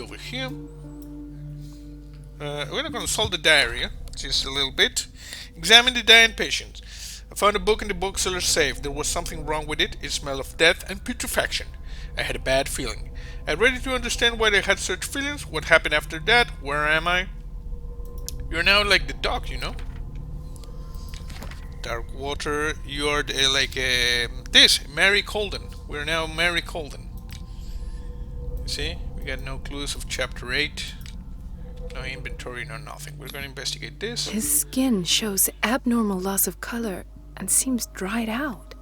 over here. We're gonna consult the diary just a little bit. Examine the dying patient. I found a book in the bookseller's safe. There was something wrong with it. It smelled of death and putrefaction. I had a bad feeling. I'm ready to understand why they had such feelings. What happened after that? Where am I? You're now like the dog, you know? Darkwater, you are this, Mary Colden. We're now Mary Colden. You see? We got no clues of chapter 8. No inventory, no nothing. We're going to investigate this. His skin shows abnormal loss of color and seems dried out.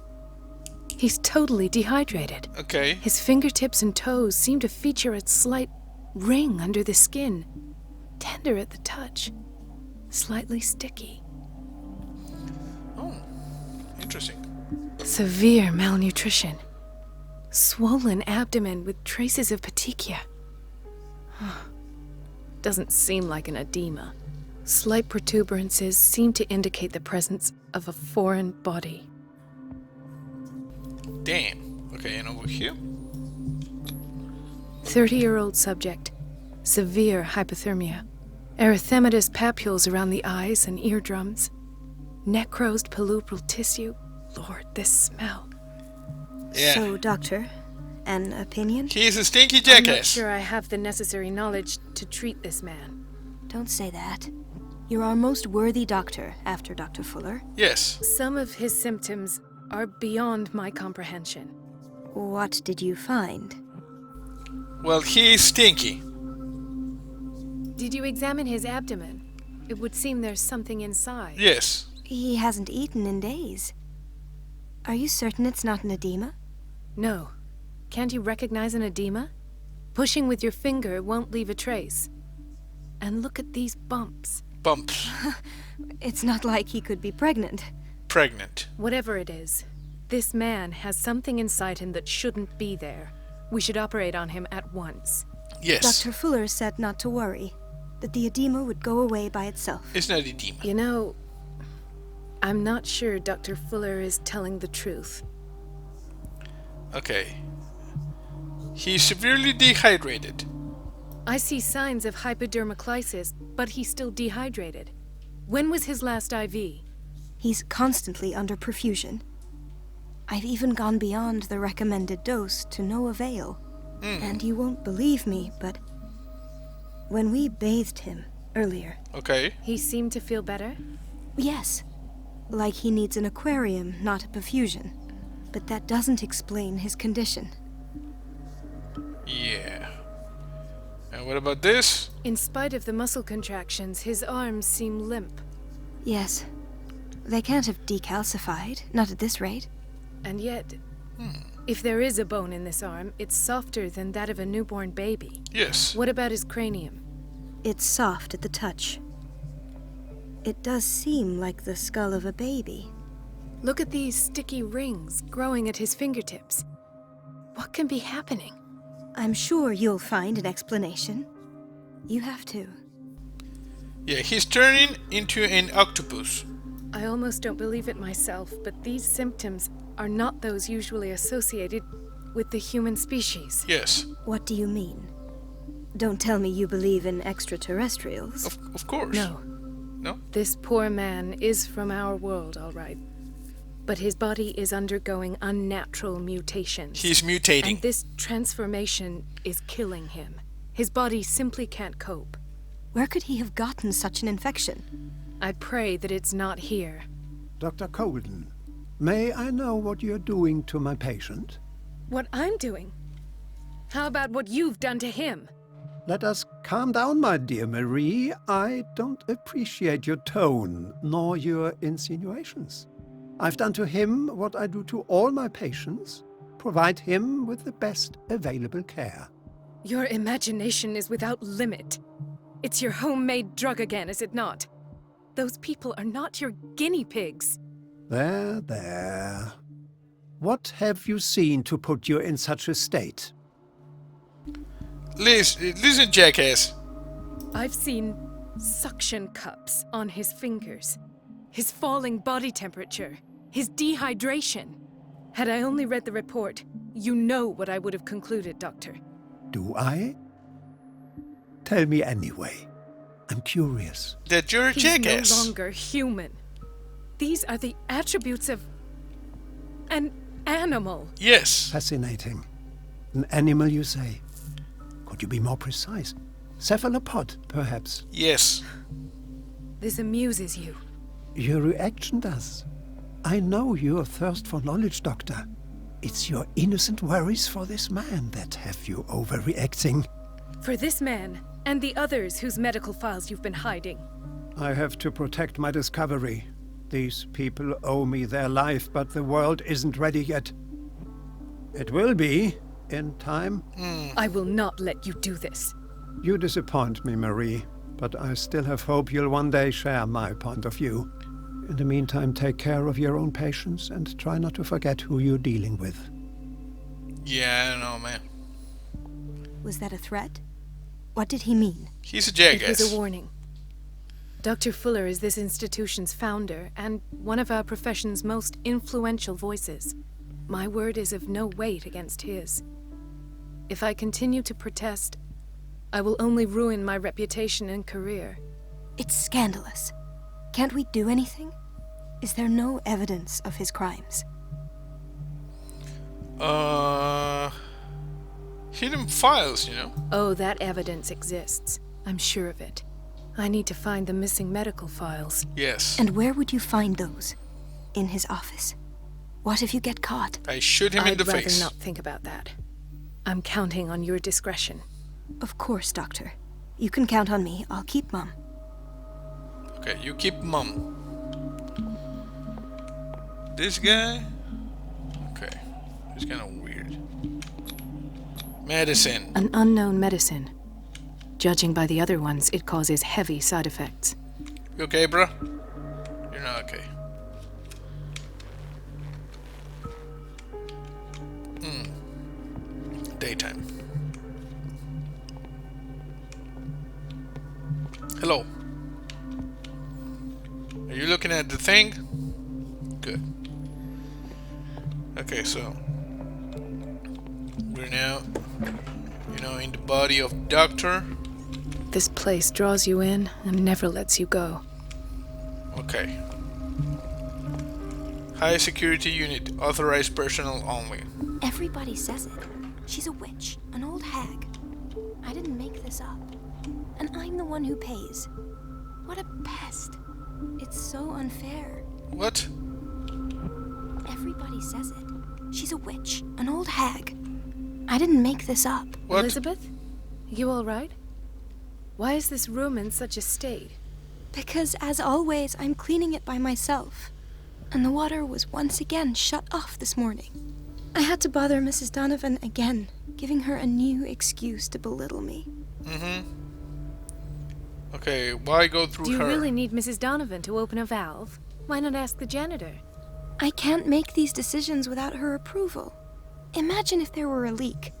He's totally dehydrated. Okay. His fingertips and toes seem to feature a slight ring under the skin. Tender at the touch. Slightly sticky. Oh, interesting. Severe malnutrition. Swollen abdomen with traces of petechia. Doesn't seem like an edema. Slight protuberances seem to indicate the presence of a foreign body. Damn. Okay, and over here? 30-year-old subject. Severe hypothermia. Erythematous papules around the eyes and eardrums. Necrosed palpebral tissue. Lord, this smell. Yeah. So, Doctor, an opinion? He is a stinky I'm jackass. not sure I have the necessary knowledge to treat this man. Don't say that. You're our most worthy doctor after Dr. Fuller. Yes. Some of his symptoms are beyond my comprehension. What did you find? Well, he is stinky. Did you examine his abdomen? It would seem there's something inside. Yes. He hasn't eaten in days. Are you certain it's not an edema? No. Can't you recognize an edema? Pushing with your finger won't leave a trace. And look at these bumps. Bumps. It's not like he could be pregnant. Pregnant. Whatever it is, this man has something inside him that shouldn't be there. We should operate on him at once. Yes. Dr. Fuller said not to worry, that the edema would go away by itself. It's not edema. You know, I'm not sure Dr. Fuller is telling the truth. Okay. He's severely dehydrated. I see signs of hypodermoclysis, but he's still dehydrated. When was his last IV? He's constantly under perfusion. I've even gone beyond the recommended dose to no avail. And you won't believe me, but when we bathed him earlier... Okay. He seemed to feel better? Yes, like he needs an aquarium, not a perfusion. But that doesn't explain his condition. Yeah. And what about this? In spite of the muscle contractions, his arms seem limp. Yes, they can't have decalcified, not at this rate. And yet, if there is a bone in this arm, it's softer than that of a newborn baby. Yes. What about his cranium? It's soft at the touch. It does seem like the skull of a baby. Look at these sticky rings growing at his fingertips. What can be happening? I'm sure you'll find an explanation. You have to. Yeah, he's turning into an octopus. I almost don't believe it myself, but these symptoms are not those usually associated with the human species. Yes. What do you mean? Don't tell me you believe in extraterrestrials. Of course. No. No? This poor man is from our world, all right. But his body is undergoing unnatural mutations. He's mutating. And this transformation is killing him. His body simply can't cope. Where could he have gotten such an infection? I pray that it's not here. Dr. Colden, may I know what you're doing to my patient? What I'm doing? How about what you've done to him? Let us calm down, my dear Marie. I don't appreciate your tone, nor your insinuations. I've done to him what I do to all my patients, provide him with the best available care. Your imagination is without limit. It's your homemade drug again, is it not? Those people are not your guinea pigs. There, there. What have you seen to put you in such a state? Listen, jackass. I've seen suction cups on his fingers, his falling body temperature, his dehydration. Had I only read the report, you know what I would have concluded, Doctor. Do I? Tell me anyway. I'm curious. That you're a He's jackass. no longer human. These are the attributes of an animal. Yes. Fascinating. An animal, you say? Could you be more precise? Cephalopod, perhaps? Yes. This amuses you. Your reaction does. I know your thirst for knowledge, Doctor. It's your innocent worries for this man that have you overreacting. For this man, and the others whose medical files you've been hiding. I have to protect my discovery. These people owe me their life, but the world isn't ready yet. It will be, in time. I will not let you do this. You disappoint me, Marie, but I still have hope you'll one day share my point of view. In the meantime, take care of your own patients and try not to forget who you're dealing with. Yeah, I don't know, man. Was that a threat? What did he mean? He's a It jackass. was a warning. Dr. Fuller is this institution's founder and one of our profession's most influential voices. My word is of no weight against his. If I continue to protest, I will only ruin my reputation and career. It's scandalous. Can't we do anything? Is there no evidence of his crimes? Hidden files, you know? Oh, that evidence exists. I'm sure of it. I need to find the missing medical files. Yes. And where would you find those? In his office? What if you get caught? I shoot him in I'd the rather face. not think about that. I'm counting on your discretion. Of course, Doctor. You can count on me. I'll keep Mum. Okay, you keep mum. This guy? Okay. He's kind of weird. Medicine. An unknown medicine. Judging by the other ones, it causes heavy side effects. You okay, bro? You're not okay. Daytime. Hello. Are you looking at the thing? Good. Okay, so we're now, in the body of Doctor. This place draws you in and never lets you go. Okay. High security unit, authorized personnel only. Everybody says it. She's a witch, an old hag. I didn't make this up. And I'm the one who pays. What a pest. It's so unfair. What? Everybody says it. She's a witch, an old hag. I didn't make this up. What? Elizabeth? You all right? Why is this room in such a state? Because, as always, I'm cleaning it by myself. And the water was once again shut off this morning. I had to bother Mrs. Donovan again, giving her a new excuse to belittle me. Okay, why go through Do you her? really need Mrs. Donovan to open a valve? Why not ask the janitor? I can't make these decisions without her approval. Imagine if there were a leak.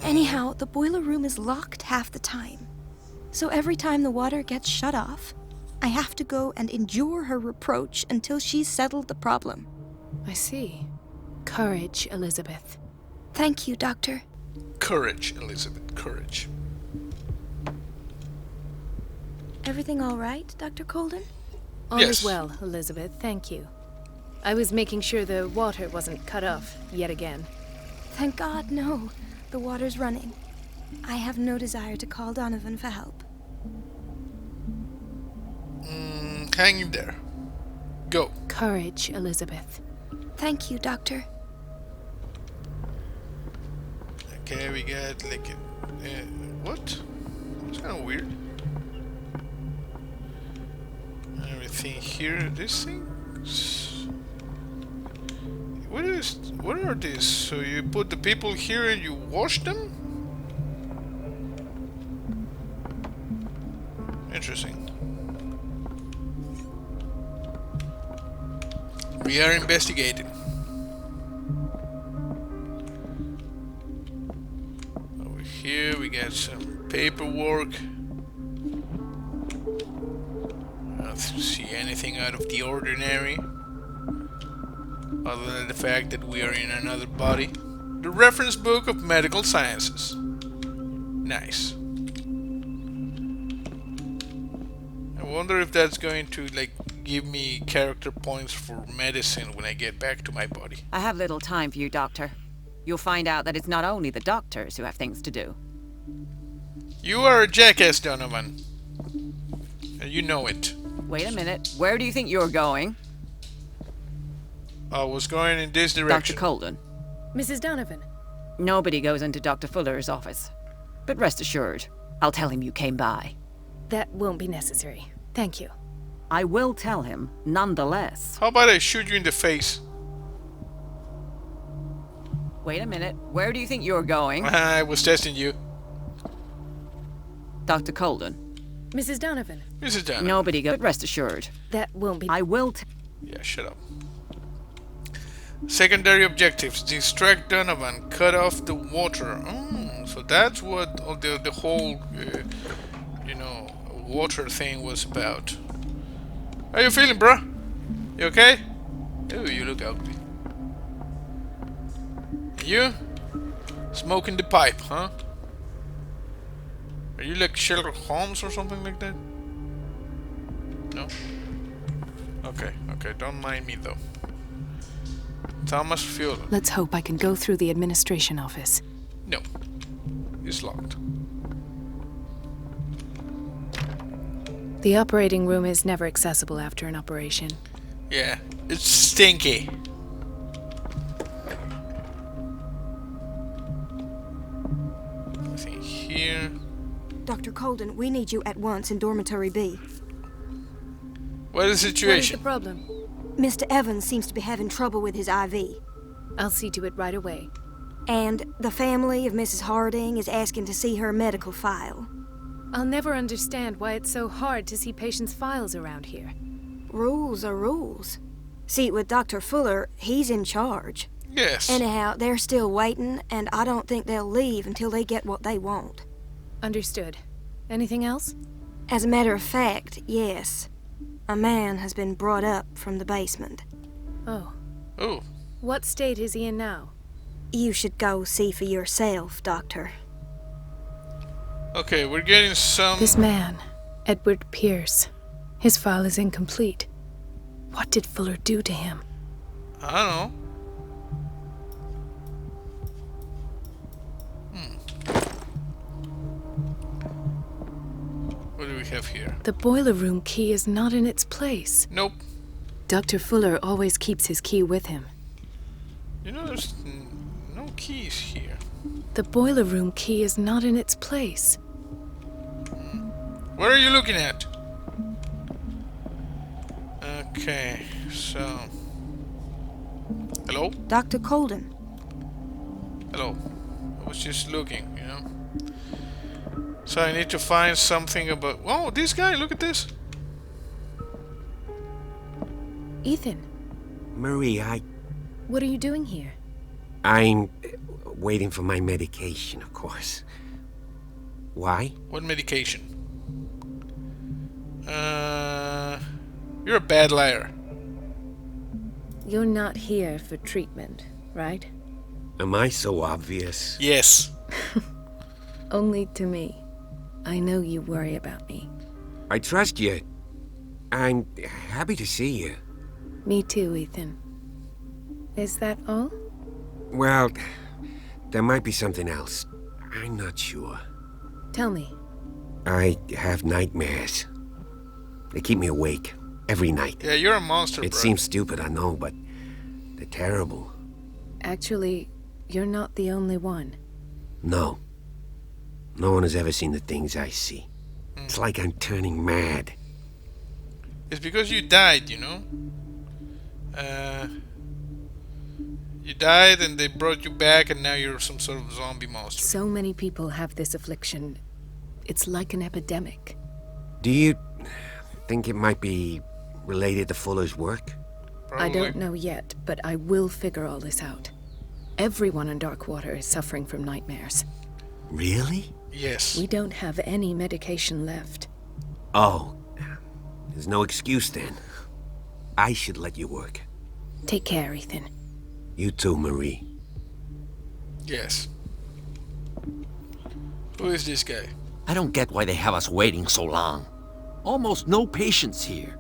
Anyhow, the boiler room is locked half the time. So every time the water gets shut off, I have to go and endure her reproach until she's settled the problem. I see. Courage, Elizabeth. Thank you, Doctor. Courage, Elizabeth, courage. Everything all right, Dr. Colden? All Yes. is well, Elizabeth, thank you. I was making sure the water wasn't cut off yet again. Thank God, no. The water's running. I have no desire to call Donovan for help. Hang in there. Go. Courage, Elizabeth. Thank you, Doctor. Okay, we got like what? It's kind of weird. Everything here. This thing. What are these? So you put the people here and you wash them? Interesting. We are investigating. Over here we got some paperwork. I don't see anything out of the ordinary, other than the fact that we are in another body. The reference book of medical sciences. Nice. I wonder if that's going to like give me character points for medicine when I get back to my body. I have little time for you, Doctor. You'll find out that it's not only the doctors who have things to do. You are a jackass, Donovan. And you know it. Wait a minute. Where do you think you're going? I was going in this direction. Dr. Colden. Mrs. Donovan. Nobody goes into Dr. Fuller's office. But rest assured, I'll tell him you came by. That won't be necessary. Thank you. I will tell him, nonetheless. How about I shoot you in the face? Wait a minute. Where do you think you're going? I was testing you. Dr. Colden. Mrs. Donovan. Mrs. Donovan. Nobody goes. But rest assured, That won't be... I will Yeah, shut up. Secondary objectives. Distract Donovan. Cut off the water. So that's what the whole, water thing was about. How you feeling, bro? You okay? Ooh, you look ugly. You? Smoking the pipe, huh? Are you like Sherlock Holmes or something like that? No? Okay, don't mind me though. Thomas Fuller. Let's hope I can go through the administration office. No. It's locked. The operating room is never accessible after an operation. Yeah, it's stinky. Nothing here. Dr. Colden, we need you at once in Dormitory B. What is the What is the situation? problem? Mr. Evans seems to be having trouble with his IV. I'll see to it right away. And the family of Mrs. Harding is asking to see her medical file. I'll never understand why it's so hard to see patients' files around here. Rules are rules. See, with Dr. Fuller, he's in charge. Yes. Anyhow, they're still waiting, and I don't think they'll leave until they get what they want. Understood. Anything else? As a matter of fact, yes. A man has been brought up from the basement. Oh. Oh. What state is he in now? You should go see for yourself, Doctor. Okay, we're getting some... This man, Edward Pierce. His file is incomplete. What did Fuller do to him? I don't know. What do we have here? The boiler room key is not in its place. Nope. Dr. Fuller always keeps his key with him. You know, there's no keys here. The boiler room key is not in its place. What are you looking at? Okay, so... Hello? Dr. Colden. Hello. I was just looking, you know. So I need to find something about... Oh, this guy, look at this. Ethan, Marie, what are you doing here? I'm waiting for my medication, of course. Why? What medication? You're a bad liar. You're not here for treatment, right? Am I so obvious? Yes. Only to me. I know you worry about me. I trust you. I'm happy to see you. Me too, Ethan. Is that all? Well, there might be something else. I'm not sure. Tell me. I have nightmares. They keep me awake every night. Yeah, you're a monster, It bro. seems stupid, I know, but they're terrible. Actually, you're not the only one. No. No one has ever seen the things I see. It's like I'm turning mad. It's because you died, you know? You died and they brought you back and now you're some sort of zombie monster. So many people have this affliction. It's like an epidemic. Do you think it might be related to Fuller's work? I Probably. don't know yet, but I will figure all this out. Everyone in Darkwater is suffering from nightmares. Really? Yes. We don't have any medication left. Oh, there's no excuse then. I should let you work. Take care, Ethan. You too, Marie. Yes. Who is this guy? I don't get why they have us waiting so long. Almost no patients here.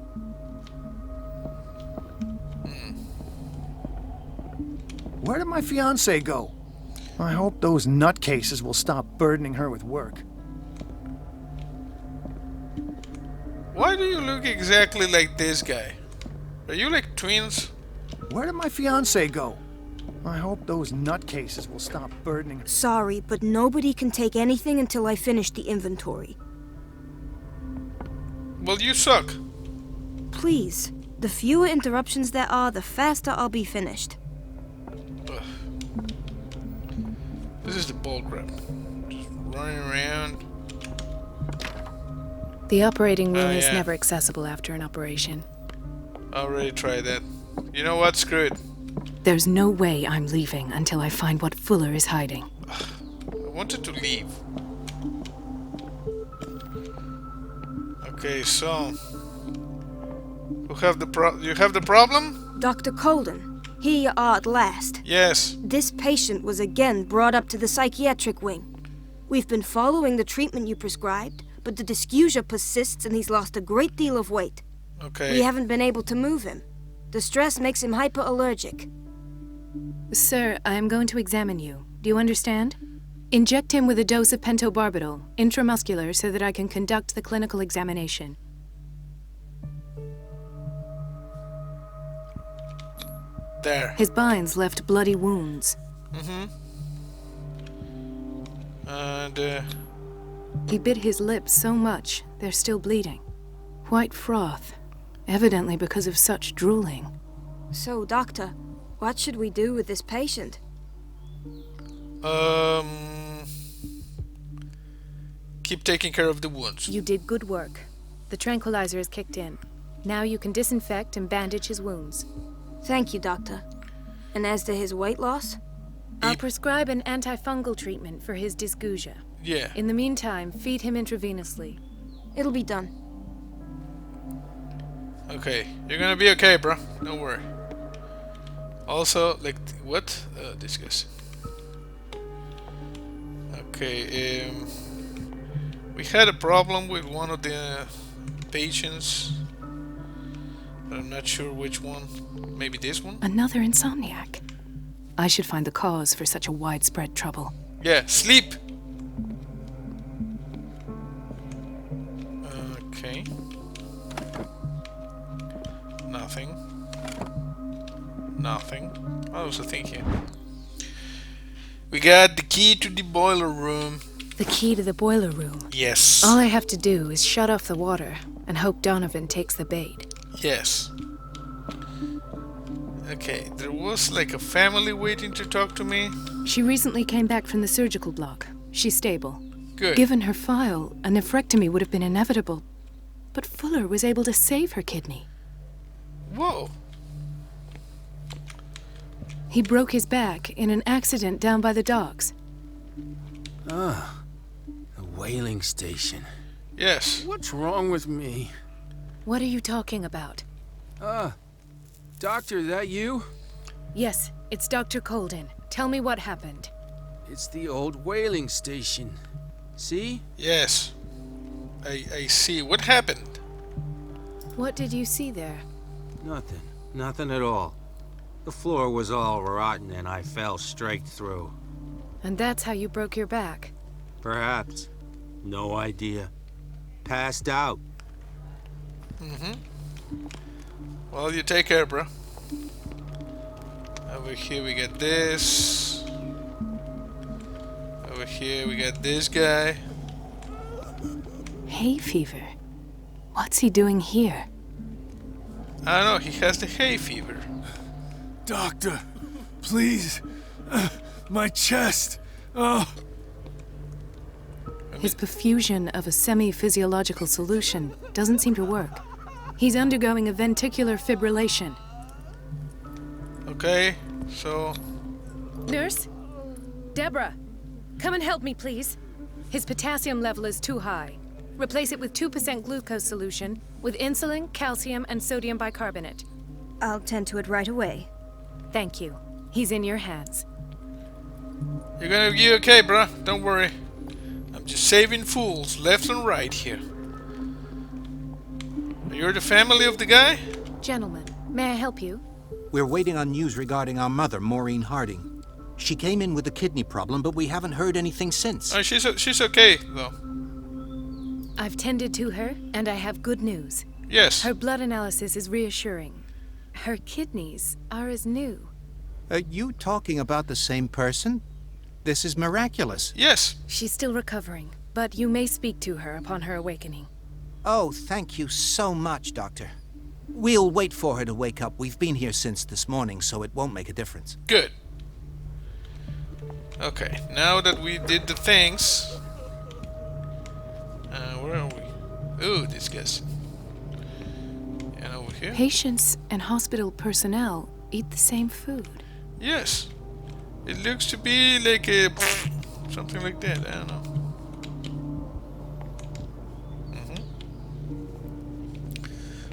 Where did my fiancée go? I hope those nutcases will stop burdening her with work. Why do you look exactly like this guy? Are you like twins? Where did my fiancée go? I hope those nutcases will stop burdening her. Sorry, but nobody can take anything until I finish the inventory. Well, you suck. Please. The fewer interruptions there are, the faster I'll be finished. Ugh. This is the bullcrap. Just running around. The operating room is yeah. never accessible after an operation. I already tried that. You know what? Screw it. There's no way I'm leaving until I find what Fuller is hiding. I wanted to leave. Okay, so you have the problem? Dr. Colden, here you are at last. Yes. This patient was again brought up to the psychiatric wing. We've been following the treatment you prescribed, but the dysgeusia persists and he's lost a great deal of weight. Okay. We haven't been able to move him. The stress makes him hyperallergic. Sir, I am going to examine you. Do you understand? Inject him with a dose of pentobarbital, intramuscular, so that I can conduct the clinical examination. There. His binds left bloody wounds. And He bit his lips so much, they're still bleeding. White froth, evidently because of such drooling. So, Doctor, what should we do with this patient? keep taking care of the wounds. You did good work. The tranquilizer is kicked in. Now you can disinfect and bandage his wounds. Thank you, Doctor. And as to his weight loss? I'll prescribe an antifungal treatment for his dysgeusia. Yeah. In the meantime, feed him intravenously. It'll be done. Okay, you're gonna be okay, bro. Don't worry. Also, like, what? Discuss. Okay, we had a problem with one of the patients, but I'm not sure which one. Maybe this one? Another insomniac. I should find the cause for such a widespread trouble. Yeah, sleep! Okay. Nothing. Nothing. What was I thinking? We got the key to the boiler room. The key to the boiler room. Yes. All I have to do is shut off the water and hope Donovan takes the bait. Yes. Okay, there was like a family waiting to talk to me. She recently came back from the surgical block. She's stable. Good. Given her file, a nephrectomy would have been inevitable. But Fuller was able to save her kidney. Whoa. He broke his back in an accident down by the docks. Ah, the whaling station. Yes. What's wrong with me? What are you talking about? Doctor, that you? Yes, it's Dr. Colden. Tell me what happened. It's the old whaling station. See? Yes. I see. What happened? What did you see there? Nothing. Nothing at all. The floor was all rotten and I fell straight through. And that's how you broke your back. Perhaps. No idea. Passed out. Well, you take care, bro. Over here we got this. Over here we got this guy. Hay fever. What's he doing here? I don't know, he has the hay fever. Doctor, please. My chest. Oh. His perfusion of a semi-physiological solution doesn't seem to work. He's undergoing a ventricular fibrillation. Okay, so... Nurse? Deborah, come and help me, please. His potassium level is too high. Replace it with 2% glucose solution with insulin, calcium, and sodium bicarbonate. I'll tend to it right away. Thank you. He's in your hands. You're gonna be okay, bro. Don't worry. I'm just saving fools left and right here. You're the family of the guy? Gentlemen, may I help you? We're waiting on news regarding our mother, Maureen Harding. She came in with a kidney problem, but we haven't heard anything since. Oh, she's okay, though. I've tended to her, and I have good news. Yes. Her blood analysis is reassuring. Her kidneys are as new. Are you talking about the same person? This is miraculous. Yes. She's still recovering, but you may speak to her upon her awakening. Oh, thank you so much, Doctor. We'll wait for her to wake up. We've been here since this morning, so it won't make a difference. Good. Okay, now that we did the things... where are we? Ooh, disgusting. And over here? Patients and hospital personnel eat the same food. Yes. It looks to be like a... something like that, I don't know.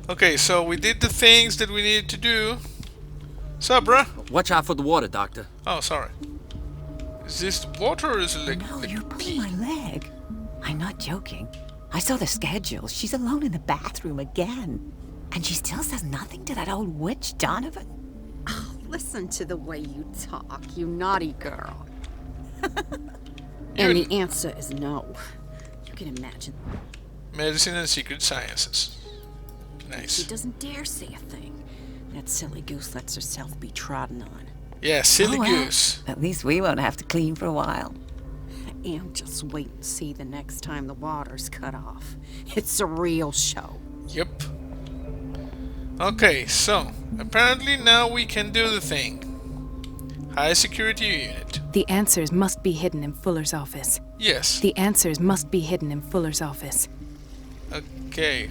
Okay, so we did the things that we needed to do. Sup, bruh? Watch out for the water, Doctor. Oh, sorry. Is this water or is it like... No, like you're pulling pee? my leg. I'm not joking. I saw the schedule. She's alone in the bathroom again. And she still says nothing to that old witch, Donovan. Oh, listen to the way you talk, you naughty girl. And the answer is no. You can imagine. Medicine and secret sciences. Nice. She doesn't dare say a thing. That silly goose lets herself be trodden on. Yeah, silly Oh, well, goose. At least we won't have to clean for a while. And just wait and see the next time the water's cut off. It's a real show. Yep. Okay, so apparently now we can do the thing. High security unit. The answers must be hidden in Fuller's office. Yes. The answers must be hidden in Fuller's office. Okay.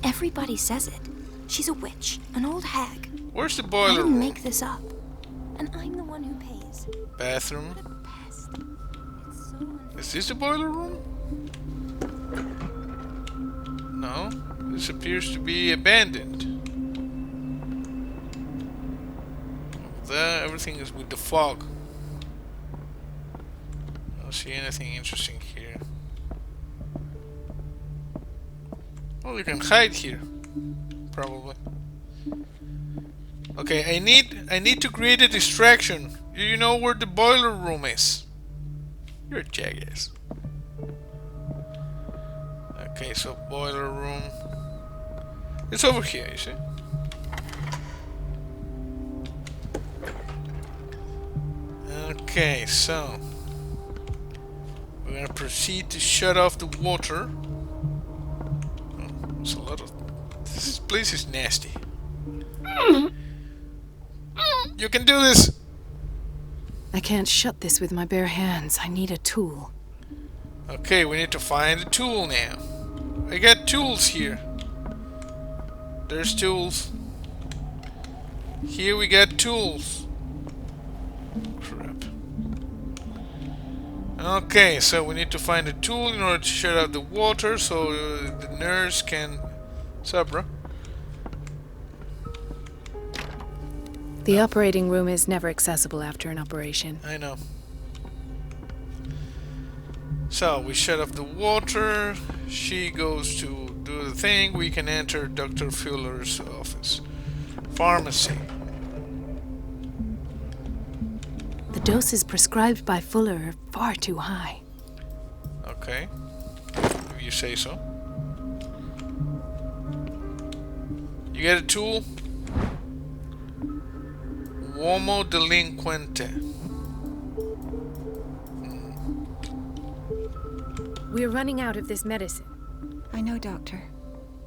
Everybody says it. She's a witch, an old hag. Where's the I boiler didn't room? make this up. And I'm the one who pays. Bathroom. What a pest. It's so unfair. Is this the boiler room? No. This appears to be abandoned. There, everything is with the fog. I don't see anything interesting here. Oh, you can hide here. Probably. Okay, I need to create a distraction. Do you know where the boiler room is? You're a jackass. Okay, so boiler room. It's over here, you see? Okay, so we're gonna proceed to shut off the water. Oh, there's a lot of... This place is nasty. You can do this! I can't shut this with my bare hands. I need a tool. Okay, we need to find a tool now. I got tools here. There's tools. Here we got tools. Crap. Okay, so we need to find a tool in order to shut off the water so the nurse can... What's up, bro? The operating room is never accessible after an operation. I know. So, we shut off the water. She goes to do the thing. We can enter Dr. Fuller's office. Pharmacy. The doses prescribed by Fuller are far too high. Okay. If you say so. You get a tool? Uomo delinquente. We're running out of this medicine. I know, Doctor.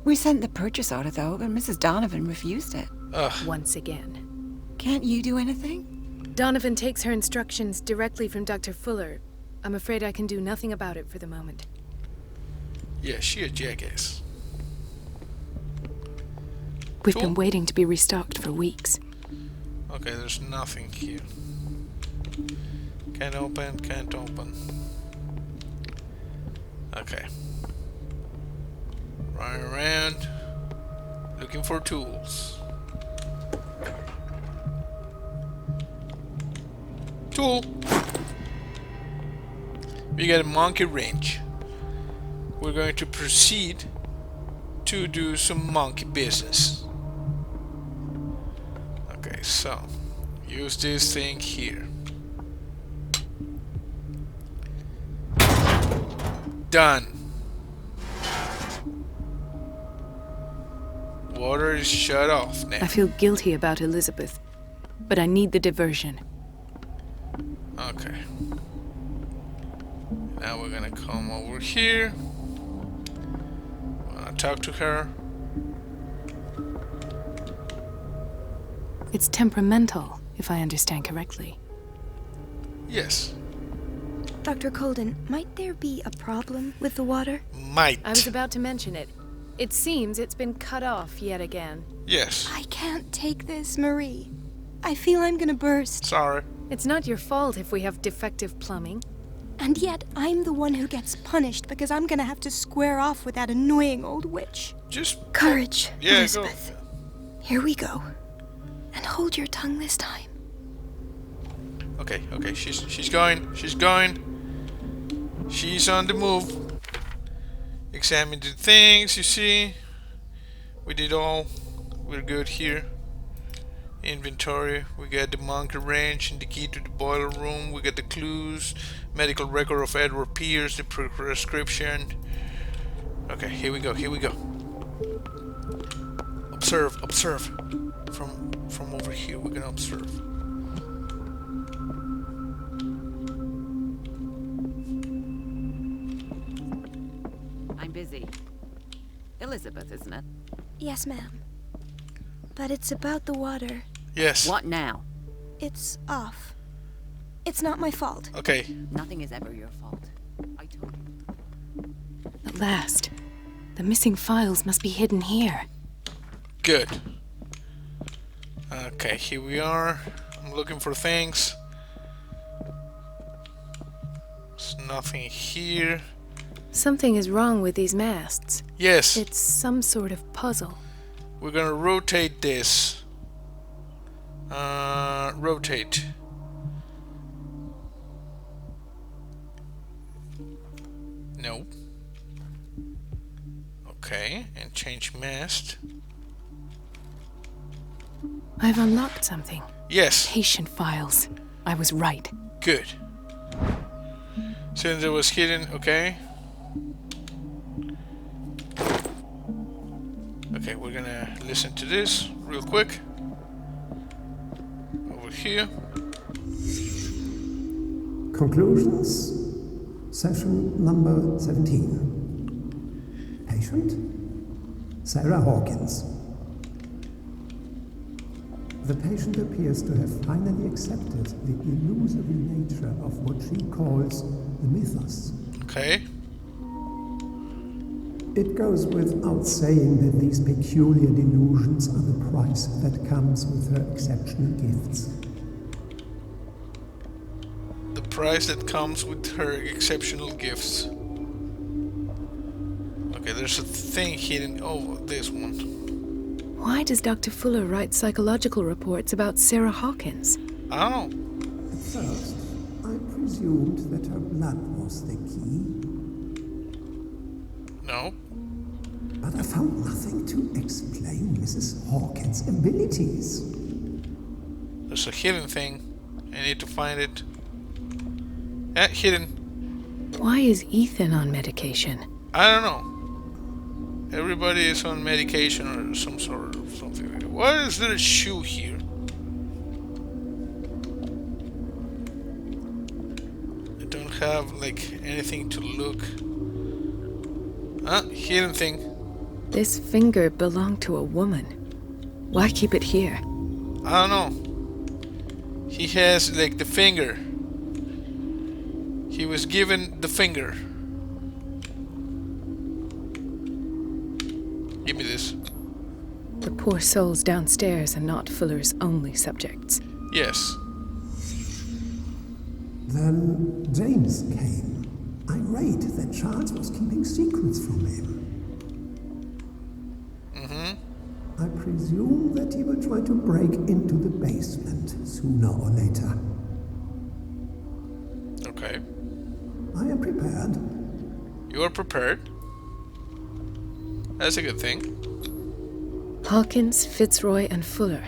We sent the purchase order, though, but Mrs. Donovan refused it. Ugh. Once again. Can't you do anything? Donovan takes her instructions directly from Dr. Fuller. I'm afraid I can do nothing about it for the moment. Yeah, she a jackass. We've Tool? been waiting to be restocked for weeks. Okay, there's nothing here. Can't open, can't open. Okay. Running around, looking for tools. Tool! We got a monkey wrench. We're going to proceed to do some monkey business. Okay, so use this thing here. Done. Water is shut off now. I feel guilty about Elizabeth, but I need the diversion. Okay. Now we're gonna come over here. Talk to her. It's temperamental, if I understand correctly. Yes. Dr. Colden, might there be a problem with the water? Might. I was about to mention it. It seems it's been cut off yet again. Yes. I can't take this, Marie. I feel I'm gonna burst. Sorry. It's not your fault if we have defective plumbing. And yet, I'm the one who gets punished because I'm gonna have to square off with that annoying old witch. Just... Courage, Yeah, Elizabeth. go. Here we go. And hold your tongue this time. Okay, she's going. She's going. She's on the move. Examine the things, you see. We did all. We're good here. Inventory. We got the monkey wrench and the key to the boiler room. We got the clues. Medical record of Edward Pierce. The prescription. Okay, here we go. Here we go. Observe. Observe. From over here, we're gonna observe. I'm busy. Elizabeth, isn't it? Yes, ma'am. But it's about the water. Yes. What now? It's off. It's not my fault. Okay. Nothing is ever your fault. I told you. At last. The missing files must be hidden here. Good. Okay, here we are. I'm looking for things. There's nothing here. Something is wrong with these masts. Yes. It's some sort of puzzle. We're gonna rotate this. Rotate. No. Okay, and change mast. I've unlocked something. Yes. Patient files. I was right. Good. Since it was hidden, okay. Okay, we're gonna listen to this real quick. Over here. Conclusions. Session number 17. Patient? Sarah Hawkins. The patient appears to have finally accepted the illusory nature of what she calls the mythos. Okay. It goes without saying that these peculiar delusions are the price that comes with her exceptional gifts. The price that comes with her exceptional gifts. Okay, there's a thing hidden. Oh, this one. Why does Dr. Fuller write psychological reports about Sarah Hawkins? I don't know. At first, I presumed that her blood was the key. No. But I found nothing to explain Mrs. Hawkins' abilities. There's a hidden thing. I need to find it. Hidden. Why is Ethan on medication? I don't know. Everybody is on medication or some sort of something like that. Why is there a shoe here? I don't have like anything to look. Hidden thing. This finger belonged to a woman. Why keep it here? I don't know. He has like the finger. He was given the finger. Give me this. The poor souls downstairs are not Fuller's only subjects. Yes. Then James came, irate that Charles was keeping secrets from him. I presume that he will try to break into the basement sooner or later. Okay. I am prepared. You are prepared? That's a good thing. Hawkins, Fitzroy, and Fuller.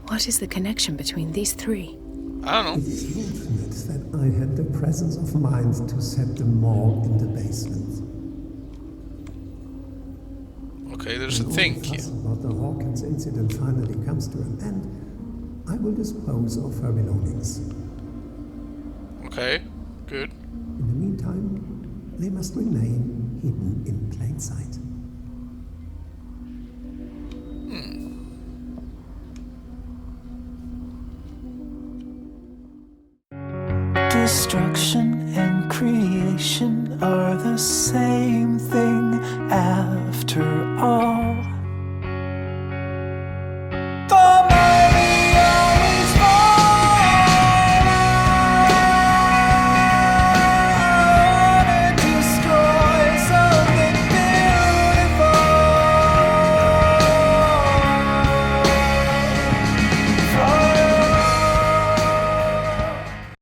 What is the connection between these three? I don't know. It is fortunate that I had the presence of mind to set them all in the basement. Okay, there's a thing here. About the Hawkins incident finally comes to an end, I will dispose of her belongings. Okay, good. In the meantime, they must remain hidden in plain sight. Destruction and creation are the same thing after all.